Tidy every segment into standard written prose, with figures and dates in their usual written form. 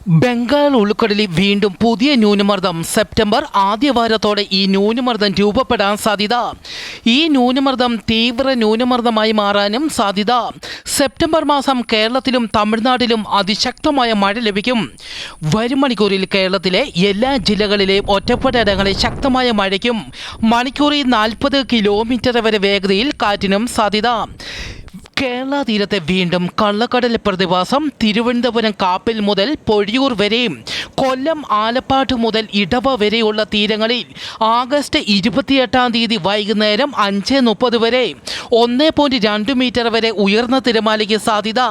ബംഗാൾ ഉൾക്കടലിൽ വീണ്ടും പുതിയ ന്യൂനമർദ്ദം. സെപ്റ്റംബർ ആദ്യവാരത്തോടെ ഈ ന്യൂനമർദ്ദം രൂപപ്പെടാൻ സാധ്യത. ഈ ന്യൂനമർദ്ദം തീവ്ര ന്യൂനമർദ്ദമായി മാറാനും സാധ്യത. സെപ്റ്റംബർ മാസം കേരളത്തിലും തമിഴ്നാട്ടിലും അതിശക്തമായ മഴ ലഭിക്കും. വരും മണിക്കൂറിൽ കേരളത്തിലെ എല്ലാ ജില്ലകളിലെയും ഒറ്റപ്പെട്ട ഇടങ്ങളിൽ ശക്തമായ മഴയ്ക്കും മണിക്കൂറിൽ 40 കിലോമീറ്റർ വരെ വേഗതയിൽ കാറ്റിനും സാധ്യത. കേരള തീരത്തെ വീണ്ടും കള്ളക്കടൽ പ്രതിഭാസം. തിരുവനന്തപുരം കാപ്പിൽ മുതൽ പൊഴിയൂർ വരെയും കൊല്ലം ആലപ്പാട് മുതൽ ഇടവ വരെയുള്ള തീരങ്ങളിൽ ആഗസ്റ്റ് 28 വൈകുന്നേരം 5:30 വരെ 1.2 മീറ്റർ വരെ ഉയർന്ന തിരമാലയ്ക്ക് സാധ്യത.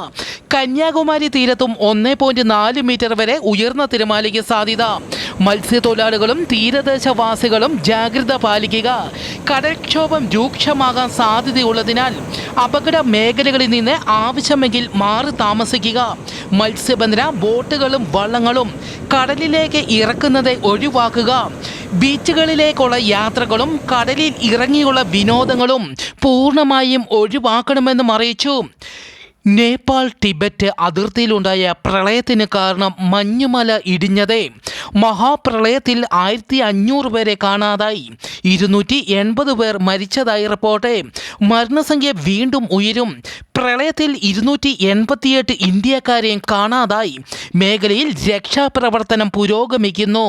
കന്യാകുമാരി തീരത്തും 1.4 മീറ്റർ വരെ ഉയർന്ന തിരമാലയ്ക്ക് സാധ്യത. മത്സ്യത്തൊഴിലാളികളും തീരദേശവാസികളും ജാഗ്രത പാലിക്കുക. കടൽക്ഷോഭം രൂക്ഷമാകാൻ സാധ്യതയുള്ളതിനാൽ അപകട മേഖലകളിൽ നിന്ന് ആവശ്യമെങ്കിൽ മാറി താമസിക്കുക. മത്സ്യബന്ധന ബോട്ടുകളും വള്ളങ്ങളും കടലിലേക്ക് ഇറക്കുന്നത് ഒഴിവാക്കുക. ബീച്ചുകളിലേക്കുള്ള യാത്രകളും കടലിൽ ഇറങ്ങിയുള്ള വിനോദങ്ങളും പൂർണ്ണമായും ഒഴിവാക്കണമെന്നും അറിയിച്ചു. നേപ്പാൾ ടിബറ്റ് അതിർത്തിയിലുണ്ടായ പ്രളയത്തിന് കാരണം മഞ്ഞുമല ഇടിഞ്ഞത്. മഹാപ്രളയത്തിൽ 1500 പേരെ കാണാതായി, 280 പേർ മരിച്ചതായി റിപ്പോർട്ട്. മരണസംഖ്യ വീണ്ടും ഉയരും. പ്രളയത്തിൽ 288 ഇന്ത്യക്കാരെയും കാണാതായി. മേഖലയിൽ രക്ഷാപ്രവർത്തനം പുരോഗമിക്കുന്നു.